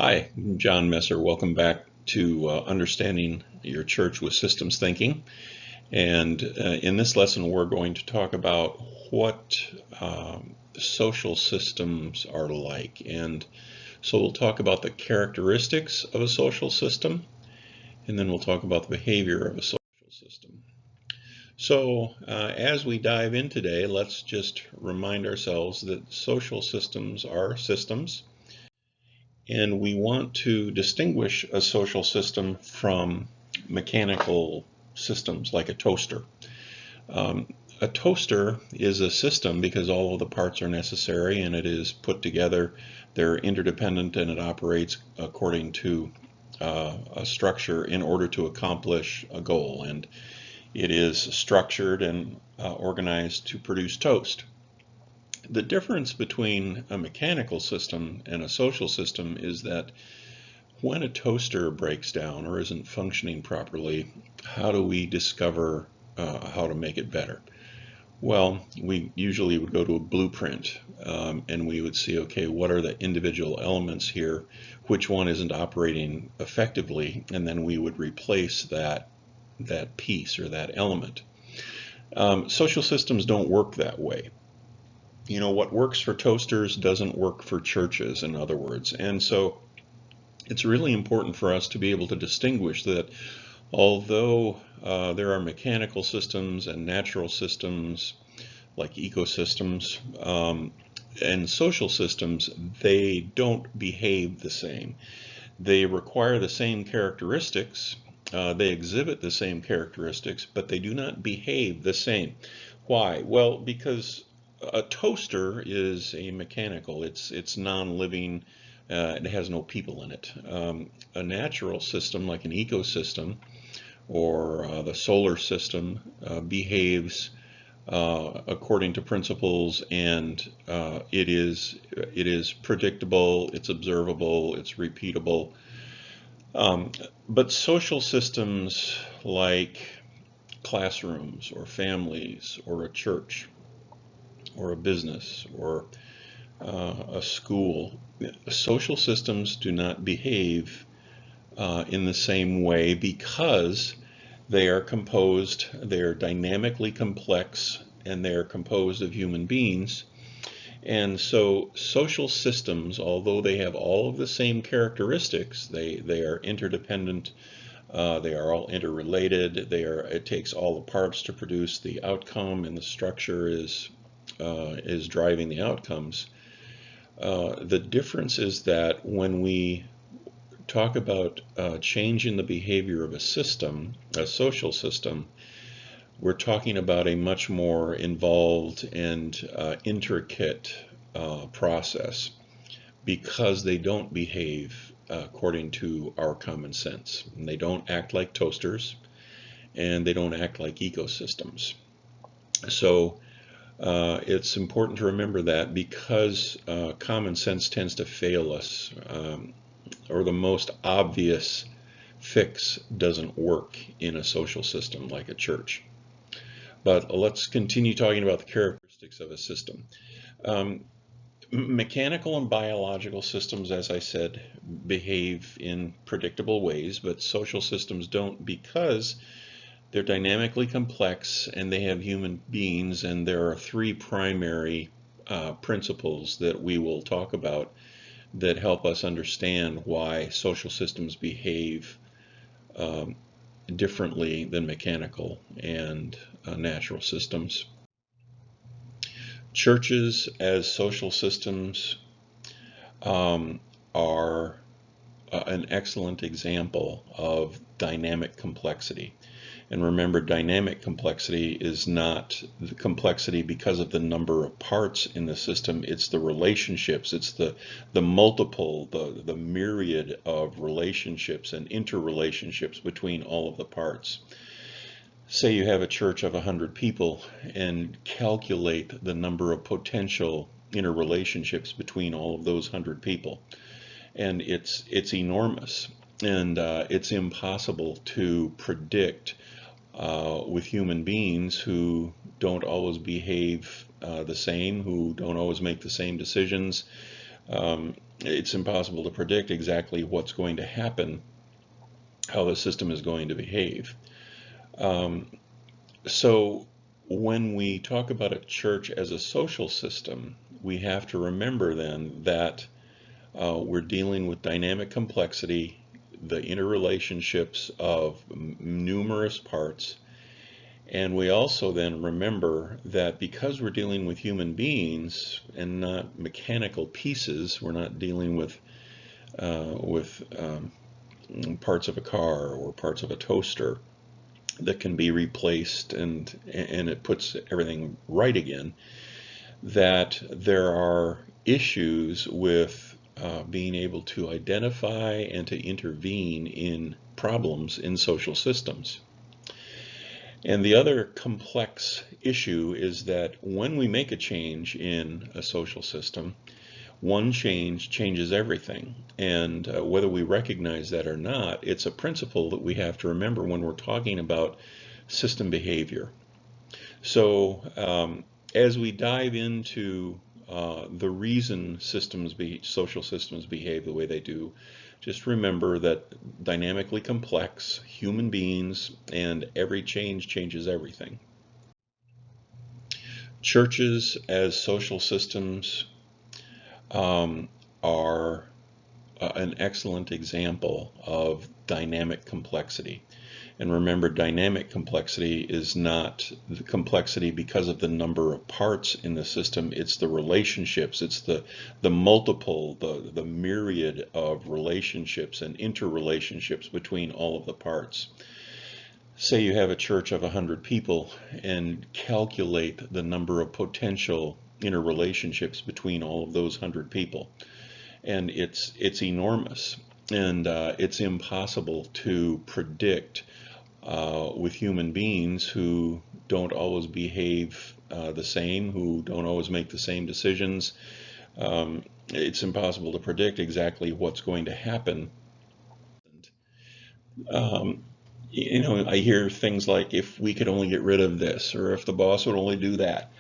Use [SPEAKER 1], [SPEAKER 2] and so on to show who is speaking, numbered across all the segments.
[SPEAKER 1] Hi, I'm John Messer. Welcome back to Understanding Your Church with Systems Thinking. And in this lesson, we're going to talk about what social systems are like. And so we'll talk about the characteristics of a social system, and then we'll talk about the behavior of a social system. So as we dive in today, let's just remind ourselves that social systems are systems. And we want to distinguish a social system from mechanical systems like a toaster. Um, a toaster is a system because all of the parts are necessary and it is put together. They're interdependent and it operates according to a structure in order to accomplish a goal. And it is structured and organized to produce toast. The difference between a mechanical system and a social system is that when a toaster breaks down or isn't functioning properly, how do we discover how to make it better? Well, we usually would go to a blueprint and we would see, okay, what are the individual elements here? Which one isn't operating effectively? And then we would replace that piece or that element. Social systems don't work that way. You know, what works for toasters doesn't work for churches, in other words. And so it's really important for us to be able to distinguish that although there are mechanical systems and natural systems like ecosystems and social systems, they don't behave the same. They require the same characteristics, they exhibit the same characteristics, but they do not behave the same. Why? Well, because a toaster is a mechanical, it's non-living, it has no people in it. A natural system like an ecosystem or the solar system behaves according to principles, and it is predictable, it's observable, it's repeatable. But social systems like classrooms or families or a church or a business or a school, social systems do not behave in the same way because they are dynamically complex, and they are composed of human beings. And so social systems, although they have all of the same characteristics, they are interdependent, they are all interrelated, it takes all the parts to produce the outcome, and the structure is driving the outcomes. The difference is that when we talk about changing the behavior of a system, a social system, we're talking about a much more involved and intricate process because they don't behave according to our common sense. And they don't act like toasters, and they don't act like ecosystems. So it's important to remember that because common sense tends to fail us, or the most obvious fix doesn't work in a social system like a church. But let's continue talking about the characteristics of a system. Um, Mechanical and biological systems, as I said, behave in predictable ways, but social systems don't because they're dynamically complex and they have human beings, and there are three primary principles that we will talk about that help us understand why social systems behave um, differently than mechanical and natural systems. Churches as social systems um, are an excellent example of dynamic complexity. And remember, dynamic complexity is not the complexity because of the number of parts in the system, it's the relationships, it's the multiple, the myriad of relationships and interrelationships between all of the parts. Say you have a church of 100 people and calculate the number of potential interrelationships between all of those 100 people. And it's enormous, and it's impossible to predict with human beings who don't always behave the same, who don't always make the same decisions. it's impossible to predict exactly what's going to happen, how the system is going to behave. Um, so when we talk about a church as a social system, we have to remember then that we're dealing with dynamic complexity, the interrelationships of numerous parts. And we also then remember that because we're dealing with human beings and not mechanical pieces, we're not dealing with parts of a car or parts of a toaster that can be replaced and it puts everything right again, that there are issues with being able to identify and to intervene in problems in social systems. And the other complex issue is that when we make a change in a social system, one change changes everything. And whether we recognize that or not, it's a principle that we have to remember when we're talking about system behavior. So as we dive into the reason social systems behave the way they do, just remember that dynamically complex human beings and every change changes everything. Churches as social systems um, are an excellent example of dynamic complexity. And remember, dynamic complexity is not the complexity because of the number of parts in the system. It's the relationships. It's the multiple, the myriad of relationships and interrelationships between all of the parts. Say you have a church of 100 people and calculate the number of potential interrelationships between all of those 100 people. And it's enormous. And it's impossible to predict with human beings who don't always behave the same, who don't always make the same decisions. It's impossible to predict exactly what's going to happen. Um, I hear things like, if we could only get rid of this, or if the boss would only do that,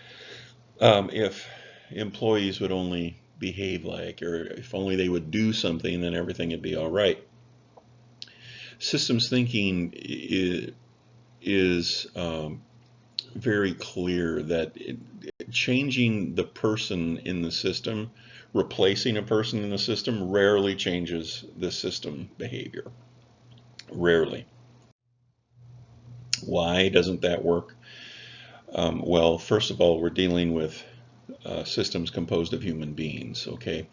[SPEAKER 1] if employees would only behave like, or if only they would do something, then everything would be all right. Systems thinking is very clear that changing the person in the system, replacing a person in the system, rarely changes the system behavior. Rarely. Why doesn't that work? Well, first of all, we're dealing with systems composed of human beings, okay?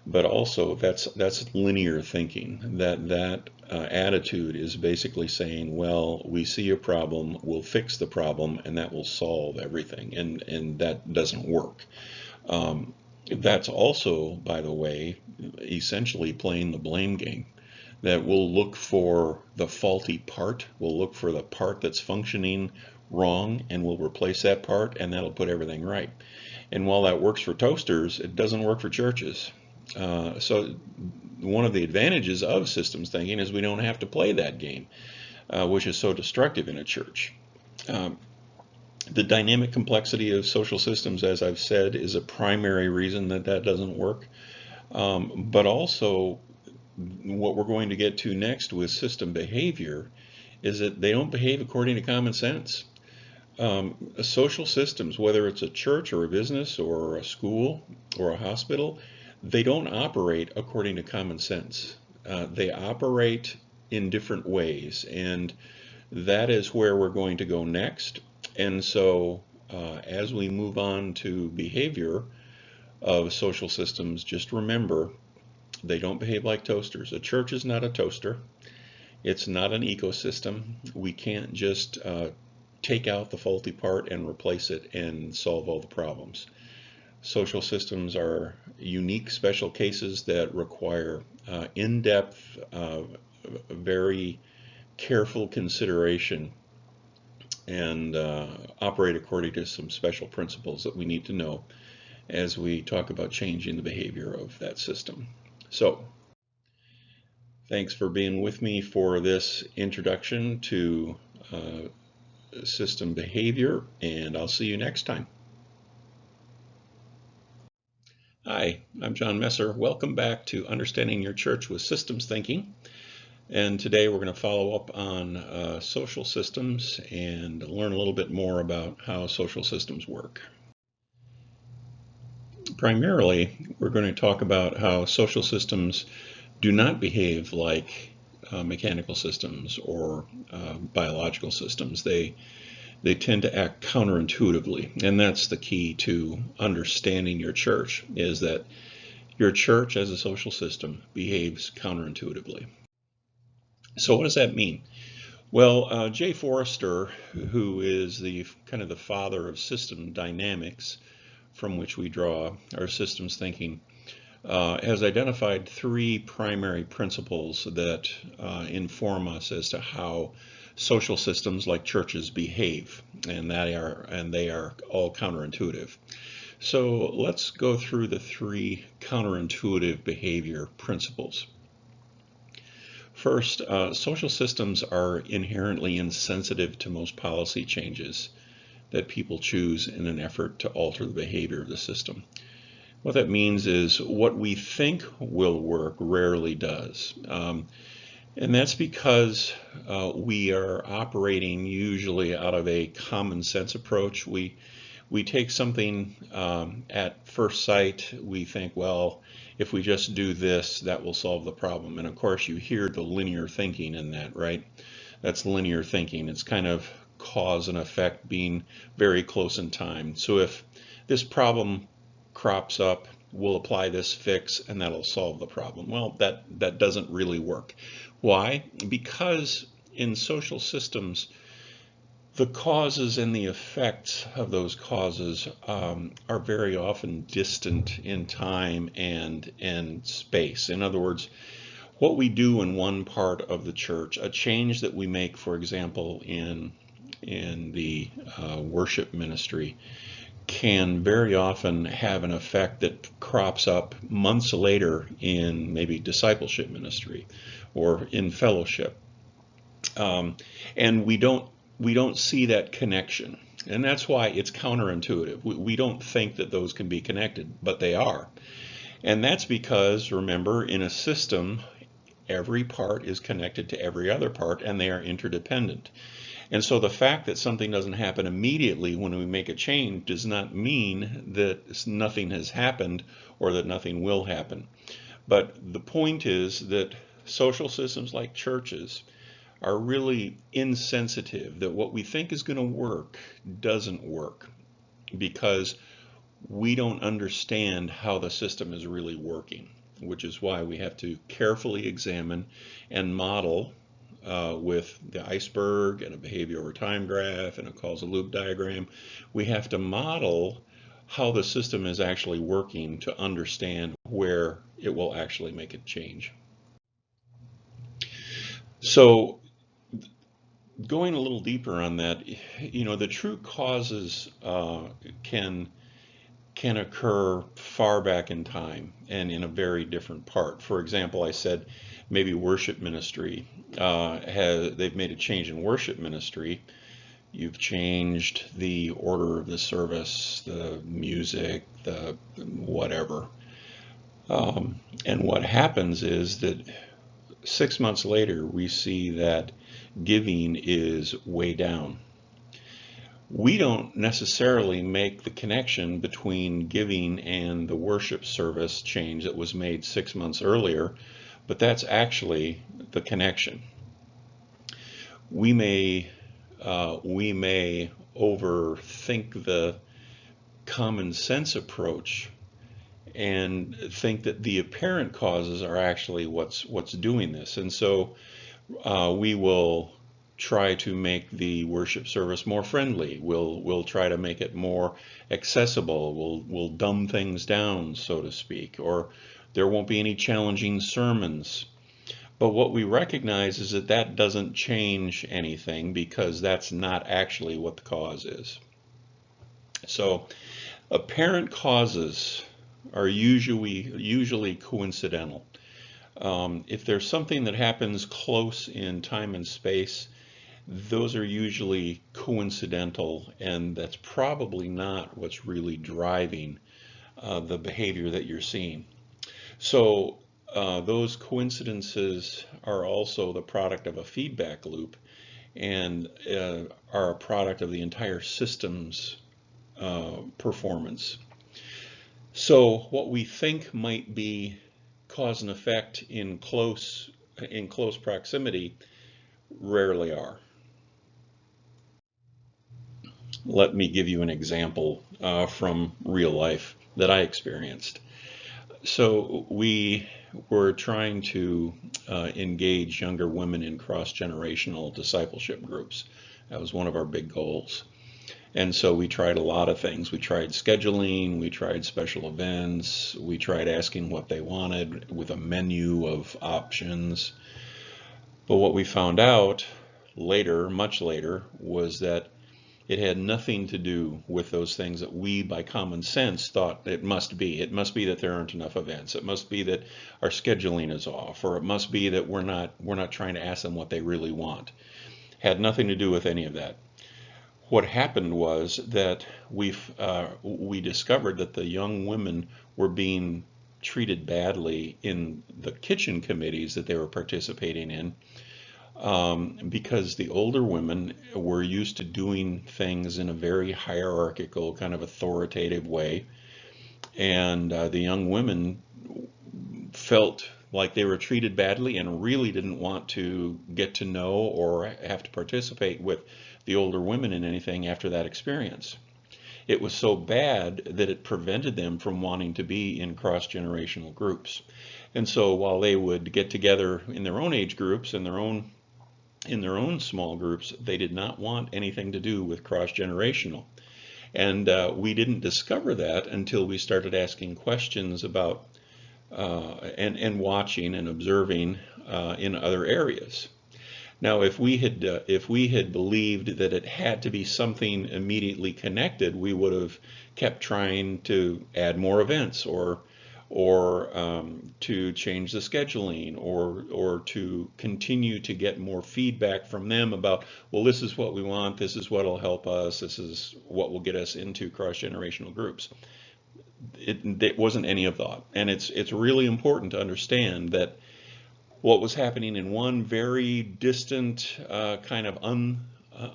[SPEAKER 1] But also that's linear thinking. That attitude is basically saying, well, we see a problem, we'll fix the problem, and that will solve everything, and that doesn't work. That's also, by the way, essentially playing the blame game. That we'll look for the faulty part, we'll look for the part that's functioning wrong, and we'll replace that part, and that'll put everything right. And while that works for toasters, it doesn't work for churches. So one of the advantages of systems thinking is we don't have to play that game, which is so destructive in a church. Um, the dynamic complexity of social systems, as I've said, is a primary reason that doesn't work. But also, what we're going to get to next with system behavior is that they don't behave according to common sense. Social systems, whether it's a church or a business or a school or a hospital, they don't operate according to common sense. They operate in different ways, and that is where we're going to go next. And so, as we move on to behavior of social systems, just remember they don't behave like toasters. A church is not a toaster. It's not an ecosystem. We can't just take out the faulty part and replace it and solve all the problems. Social systems are unique special cases that require in-depth, very careful consideration and operate according to some special principles that we need to know as we talk about changing the behavior of that system. So, thanks for being with me for this introduction to system behavior, and I'll see you next time. Hi, I'm John Messer. Welcome back to Understanding Your Church with Systems Thinking. And today we're going to follow up on social systems and learn a little bit more about how social systems work. Primarily, we're going to talk about how social systems do not behave like mechanical systems or biological systems. They tend to act counterintuitively, and that's the key to understanding your church, is that your church as a social system behaves counterintuitively. So what does that mean? Well, Jay Forrester, who is the kind of the father of system dynamics, from which we draw our systems thinking, has identified three primary principles that inform us as to how social systems like churches behave, and they are all counterintuitive. So let's go through the three counterintuitive behavior principles. First, social systems are inherently insensitive to most policy changes that people choose in an effort to alter the behavior of the system. What that means is what we think will work rarely does. And that's because we are operating usually out of a common sense approach. We take something at first sight, we think, well, if we just do this, that will solve the problem. And of course, you hear the linear thinking in that, right? That's linear thinking. It's kind of cause and effect being very close in time. So if this problem crops up, we'll apply this fix and that'll solve the problem. Well, that doesn't really work. Why? Because in social systems, the causes and the effects of those causes are very often distant in time and space. In other words, what we do in one part of the church, a change that we make, for example, in the worship ministry, can very often have an effect that crops up months later in maybe discipleship ministry or in fellowship. And we don't see that connection. And that's why it's counterintuitive. We don't think that those can be connected, but they are. And that's because, remember, in a system, every part is connected to every other part, and they are interdependent. And so the fact that something doesn't happen immediately when we make a change does not mean that nothing has happened or that nothing will happen. But the point is that social systems like churches are really insensitive, that what we think is going to work doesn't work because we don't understand how the system is really working, which is why we have to carefully examine and model with the iceberg and a behavior over time graph and a causal loop diagram. We have to model how the system is actually working to understand where it will actually make a change. So going a little deeper on that, the true causes can occur far back in time and in a very different part. For example, I said maybe worship ministry they've made a change in worship ministry. You've changed the order of the service, the music, the whatever. And what happens is that 6 months later, we see that giving is way down. We don't necessarily make the connection between giving and the worship service change that was made 6 months earlier, but that's actually the connection. We may overthink the common sense approach and think that the apparent causes are actually what's doing this, and so we will try to make the worship service more friendly. We'll try to make it more accessible. We'll dumb things down, so to speak, or there won't be any challenging sermons. But what we recognize is that doesn't change anything because that's not actually what the cause is. So apparent causes are usually coincidental. If there's something that happens close in time and space, those are usually coincidental, and that's probably not what's really driving the behavior that you're seeing. So those coincidences are also the product of a feedback loop and are a product of the entire system's performance. So what we think might be cause and effect in close proximity rarely are. Let me give you an example from real life that I experienced. So we were trying to engage younger women in cross-generational discipleship groups. That was one of our big goals. And so we tried a lot of things. We tried scheduling, we tried special events, we tried asking what they wanted with a menu of options. But what we found out later, much later, was that it had nothing to do with those things that we, by common sense, thought it must be. It must be that there aren't enough events. It must be that our scheduling is off, or it must be that we're not trying to ask them what they really want. Had nothing to do with any of that. What happened was that we discovered that the young women were being treated badly in the kitchen committees that they were participating in, because the older women were used to doing things in a very hierarchical, kind of authoritative way, and the young women felt like they were treated badly and really didn't want to get to know or have to participate with the older women in anything after that experience. It was so bad that it prevented them from wanting to be in cross-generational groups. And so while they would get together in their own age groups and in their own small groups, they did not want anything to do with cross-generational. And we didn't discover that until we started asking questions about and watching and observing in other areas. Now, if we had believed that it had to be something immediately connected, we would have kept trying to add more events or to change the scheduling or to continue to get more feedback from them about, well, this is what we want, this is what will help us, this is what will get us into cross-generational groups. It wasn't any of that, and it's really important to understand that what was happening in one very distant, kind of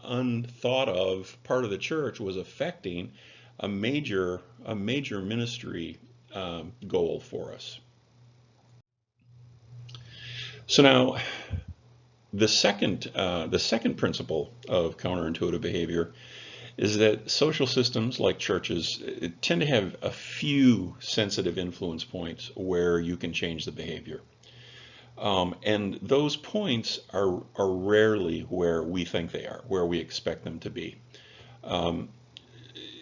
[SPEAKER 1] unthought of part of the church was affecting a major ministry goal for us. So now, the second principle of counterintuitive behavior is that social systems like churches tend to have a few sensitive influence points where you can change the behavior. And those points are rarely where we think they are, where we expect them to be. And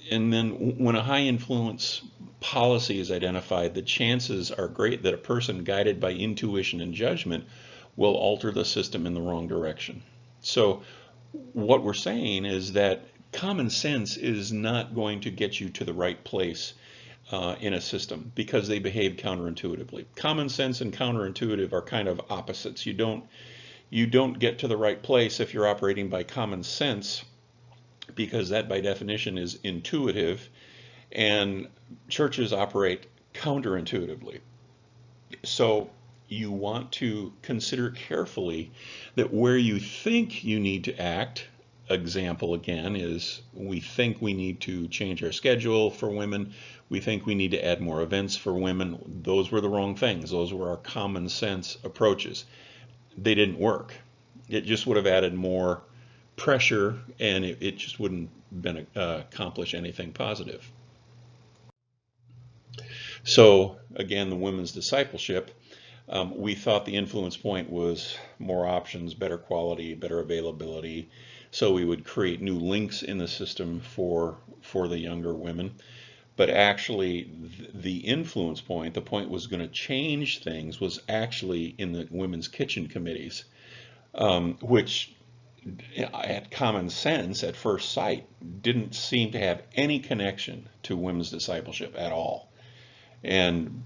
[SPEAKER 1] then when a high influence policy is identified, the chances are great that a person guided by intuition and judgment will alter the system in the wrong direction. So what we're saying is that common sense is not going to get you to the right place in a system because they behave counterintuitively. Common sense and counterintuitive are kind of opposites. You don't get to the right place if you're operating by common sense, because that by definition is intuitive, and churches operate counterintuitively. So you want to consider carefully that where you think you need to act, example again is we think we need to change our schedule for women, we think we need to add more events for women. Those were the wrong things. Those were our common sense approaches. They didn't work. It just would have added more pressure, and it just wouldn't been accomplish anything positive. So again, the women's discipleship, we thought the influence point was more options, better quality, better availability. So we would create new links in the system for the younger women. But actually, the influence point, the point was going to change things, was actually in the women's kitchen committees, which at common sense, at first sight, didn't seem to have any connection to women's discipleship at all. And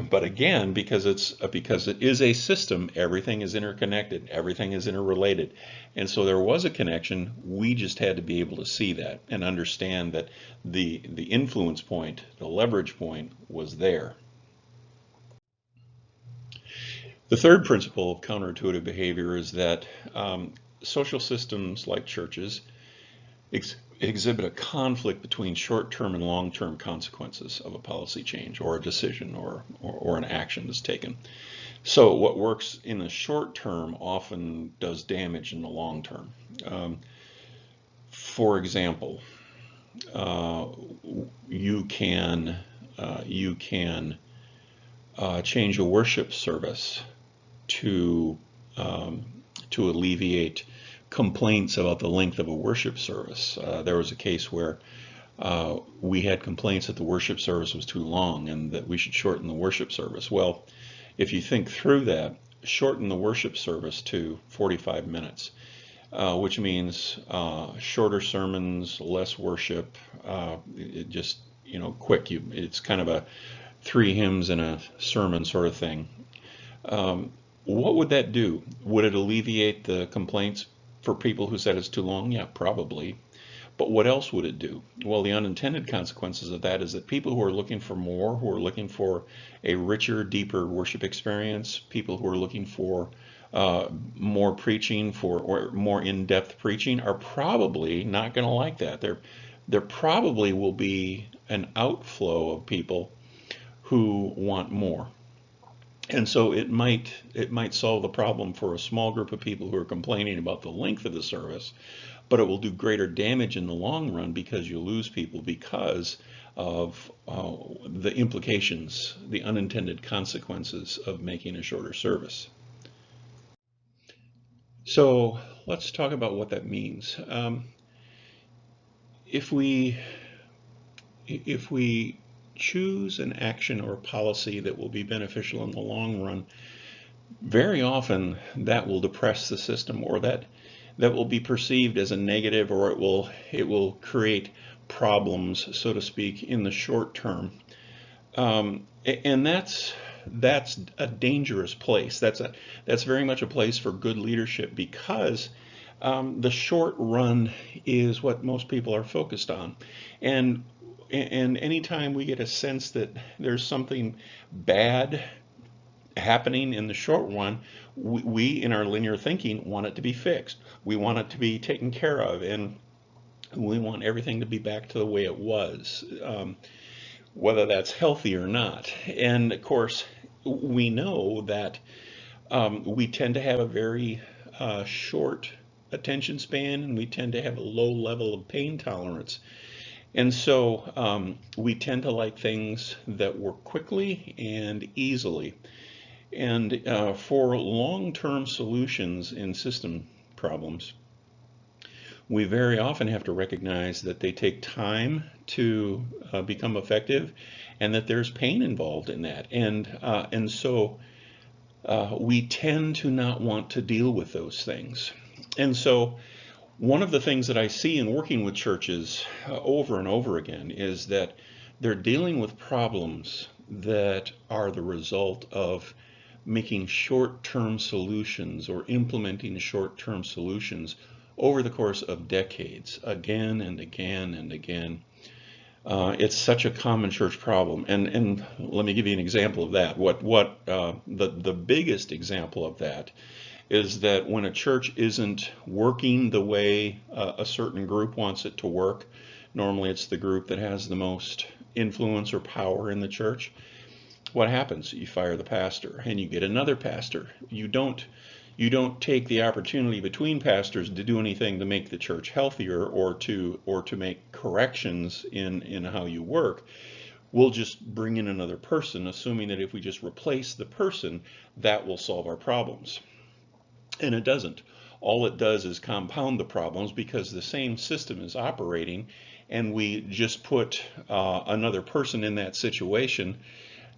[SPEAKER 1] but again, because it is a system, everything is interconnected, everything is interrelated. And so there was a connection. We just had to be able to see that and understand that the influence point, the leverage point was there. The third principle of counterintuitive behavior is that social systems like churches exhibit a conflict between short-term and long-term consequences of a policy change or a decision or an action that's taken. So what works in the short term often does damage in the long term. For example, uh, you can change a worship service to um, to alleviate complaints about the length of a worship service. There was a case where we had complaints that the worship service was too long and that we should shorten the worship service. Well, if you think through that, shorten the worship service to 45 minutes, which means shorter sermons, less worship, it just, quick. It's kind of a three hymns and a sermon sort of thing. What would that do? Would it alleviate the complaints for people who said it's too long? Yeah, probably. But what else would it do? Well, the unintended consequences of that is that people who are looking for more, who are looking for a richer, deeper worship experience, people who are looking for more preaching, or more in-depth preaching, are probably not going to like that. There probably will be an outflow of people who want more. And so it might solve the problem for a small group of people who are complaining about the length of the service, but it will do greater damage in the long run because you lose people because of the implications, the unintended consequences of making a shorter service. So let's talk about what that means. If we if we choose an action or policy that will be beneficial in the long run, very often that will depress the system, or that will be perceived as a negative, or it will create problems, so to speak, in the short term. And that's a dangerous place. That's very much a place for good leadership, because the short run is what most people are focused on. And and anytime we get a sense that there's something bad happening in the short run, we in our linear thinking want it to be fixed. We want it to be taken care of, and we want everything to be back to the way it was, whether that's healthy or not. And of course, we know that we tend to have a very short attention span, and we tend to have a low level of pain tolerance. And so we tend to like things that work quickly and easily. And for long-term solutions in system problems, we very often have to recognize that they take time to become effective, and that there's pain involved in that. And so we tend to not want to deal with those things. And so one of the things that I see in working with churches over and over again is that they're dealing with problems that are the result of making short-term solutions or implementing short-term solutions over the course of decades, again and again and again. It's such a common church problem, and let me give you an example of that. The biggest example of that is that when a church isn't working the way a certain group wants it to work, normally it's the group that has the most influence or power in the church. What happens? You fire the pastor and you get another pastor. You don't take the opportunity between pastors to do anything to make the church healthier, or to make corrections in how you work. We'll just bring in another person, assuming that if we just replace the person, that will solve our problems. And it doesn't. All it does is compound the problems, because the same system is operating, and we just put another person in that situation,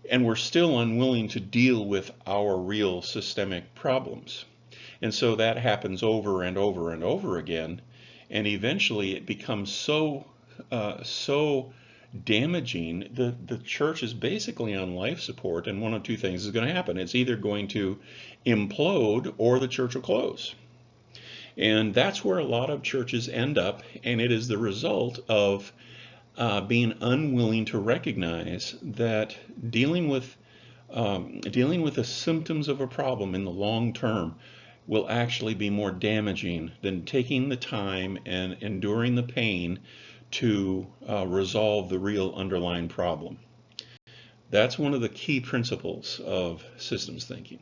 [SPEAKER 1] and we're still unwilling to deal with our real systemic problems. And so that happens over and over and over again, and eventually it becomes so damaging. The church is basically on life support, and one of two things is going to happen. It's either going to implode or the church will close. And that's where a lot of churches end up, and it is the result of being unwilling to recognize that dealing with the symptoms of a problem in the long term will actually be more damaging than taking the time and enduring the pain to resolve the real underlying problem. That's one of the key principles of systems thinking.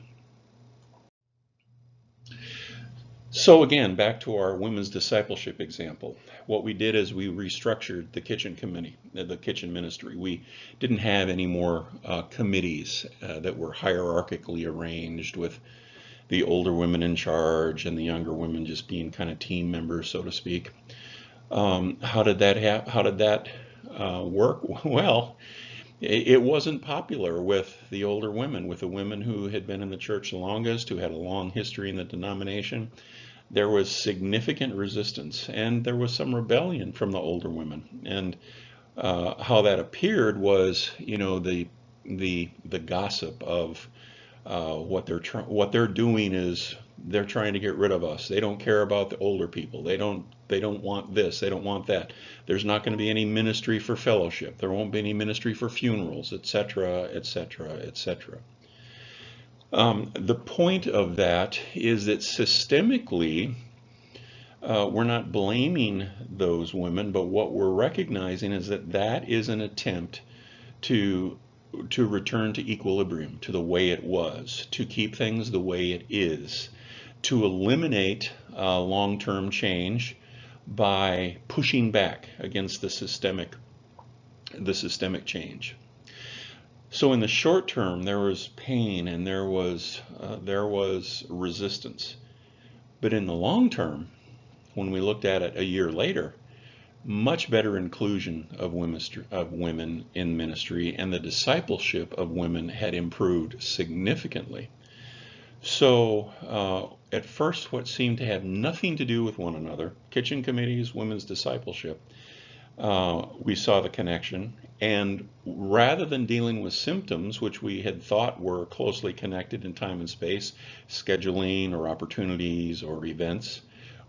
[SPEAKER 1] So again, back to our women's discipleship example. What we did is we restructured the kitchen committee, the kitchen ministry. We didn't have any more committees that were hierarchically arranged with the older women in charge and the younger women just being kind of team members, so to speak. How did that work? Well, it wasn't popular with the older women, with the women who had been in the church the longest, who had a long history in the denomination. There was significant resistance, and there was some rebellion from the older women. And how that appeared was, the gossip of what they're doing is they're trying to get rid of us. They don't care about the older people. They don't want this. They don't want that. There's not going to be any ministry for fellowship. There won't be any ministry for funerals, etc., etc., etc. The point of that is that systemically, we're not blaming those women, but what we're recognizing is that is an attempt to return to equilibrium, to the way it was, to keep things the way it is, to eliminate long-term change by pushing back against the systemic change. So in the short term, there was pain and there was resistance. But in the long term, when we looked at it a year later, much better inclusion of women in ministry, and the discipleship of women had improved significantly. So at first, what seemed to have nothing to do with one another, kitchen committees, women's discipleship, we saw the connection. And rather than dealing with symptoms, which we had thought were closely connected in time and space, scheduling or opportunities or events,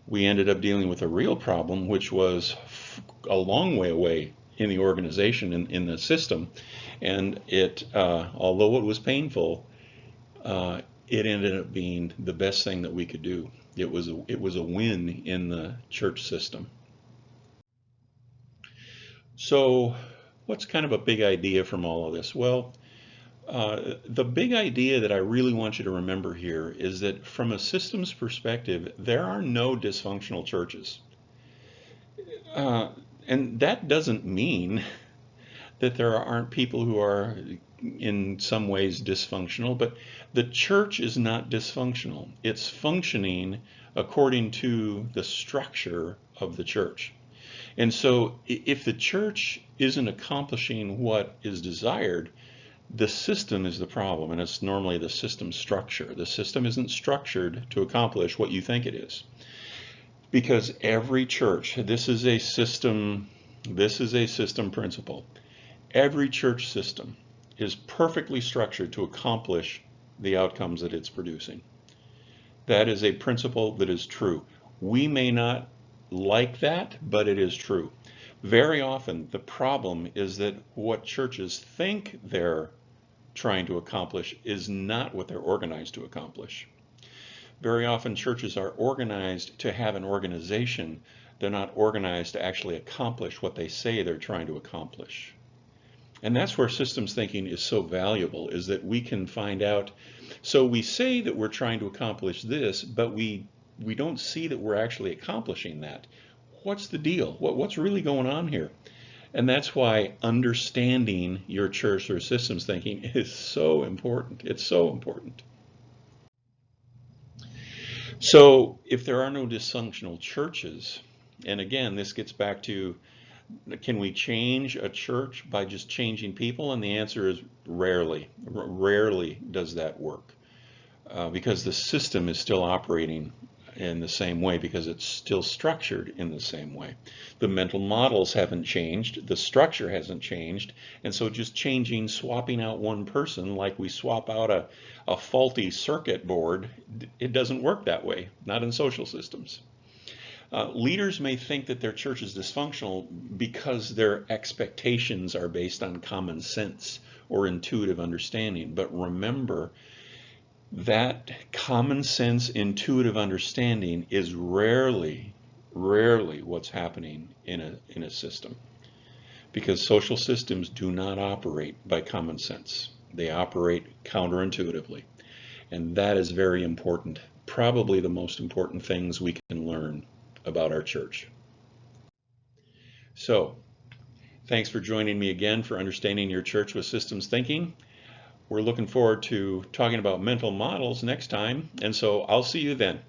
[SPEAKER 1] we ended up dealing with a real problem, which was a long way away in the organization, in the system. And it, although it was painful, it ended up being the best thing that we could do. It was a win in the church system. So what's kind of a big idea from all of this? Well, the big idea that I really want you to remember here is that from a systems perspective, there are no dysfunctional churches. And that doesn't mean that there aren't people who are in some ways dysfunctional, but the church is not dysfunctional. It's functioning according to the structure of the church. And so if the church isn't accomplishing what is desired, the system is the problem, and it's normally the system structure. The system isn't structured to accomplish what you think it is. Because every church, this is a system principle. Every church system is perfectly structured to accomplish the outcomes that it's producing. That is a principle that is true. We may not like that, but it is true. Very often, the problem is that what churches think they're trying to accomplish is not what they're organized to accomplish. Very often, churches are organized to have an organization. They're not organized to actually accomplish what they say they're trying to accomplish. And that's where systems thinking is so valuable, is that we can find out. So we say that we're trying to accomplish this, but we don't see that we're actually accomplishing that. What's the deal? What's really going on here? And that's why understanding your church or systems thinking is so important. It's so important. So if there are no dysfunctional churches, and again, this gets back to, can we change a church by just changing people? And the answer is rarely. Rarely does that work, because the system is still operating in the same way because it's still structured in the same way. The mental models haven't changed, the structure hasn't changed, and so just changing, swapping out one person like we swap out a faulty circuit board, it doesn't work that way, not in social systems. Leaders may think that their church is dysfunctional because their expectations are based on common sense or intuitive understanding. But remember, that common sense, intuitive understanding is rarely what's happening in a system. Because social systems do not operate by common sense. They operate counterintuitively. And that is very important. Probably the most important things we can learn about our church. So, thanks for joining me again for Understanding Your Church with Systems Thinking. We're looking forward to talking about mental models next time, and so I'll see you then.